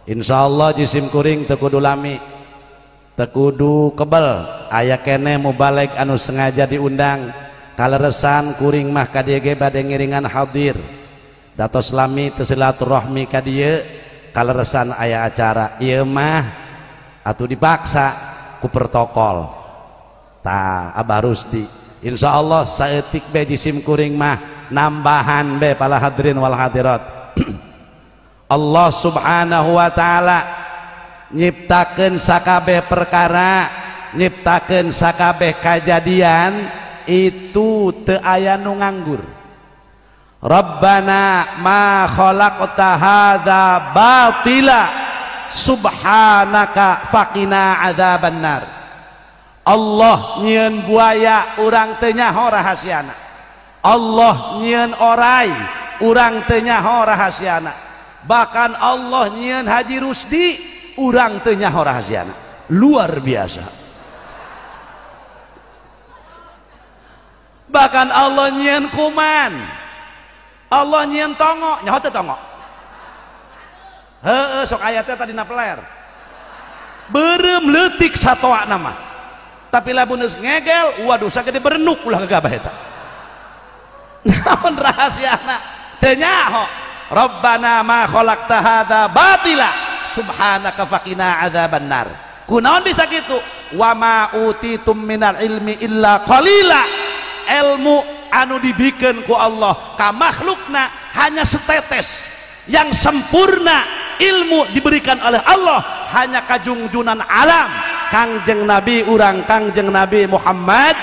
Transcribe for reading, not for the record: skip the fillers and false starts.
insyaallah jisim kuring teu kudu lami, teu kudu kebel, aya keneh mubalik anu sengaja diundang kaleresan kuring mah ka dieu ge bade ngiringan hadir datos lami teu silaturahmi ka dieu kaleresan aya acara ieu mah atuh dipaksa ku protokol tah Abah Rusdi insyaallah saeutik be jisim kuring mah nambahan be pala hadirin wal hadirat. Allah subhanahu wa ta'ala nyiptakeun sakabeh perkara, nyiptakeun sakabeh kajadian itu teu aya nu nganggur. Rabbana ma khalaqta hadza batila subhanaka faqina adzabannar. Allah nyieun buaya urang teu nyaho rahasiana, Allah nyieun orai urang teu nyaho rahasiana, bahkan Allah nyieun Haji Rusdi urang teu nyaho rahasiana. Luar biasa. Bahkan Allah nyieun kuman, Allah nyieun tongo, nyaho teu tongo? Heueuh sok aya teh tadina peler. Beureum leutik satoa nama. Tapi lamun geus ngegel, waduh sagede berenuk ulah gagabah eta. Naon rahasiana? Teu nyaho. Rabbana ma khalaqta hadza batila subhanaka faqina adzabannar. Kunaon bisa kitu? Wa ma utitum minal ilmi illa qalila. Ilmu anu dibikeun ku Allah ka makhlukna hanya setetes. Yang sempurna ilmu diberikan oleh Allah hanya kajungjunan alam. Kangjeng Nabi urang Kangjeng Nabi Muhammad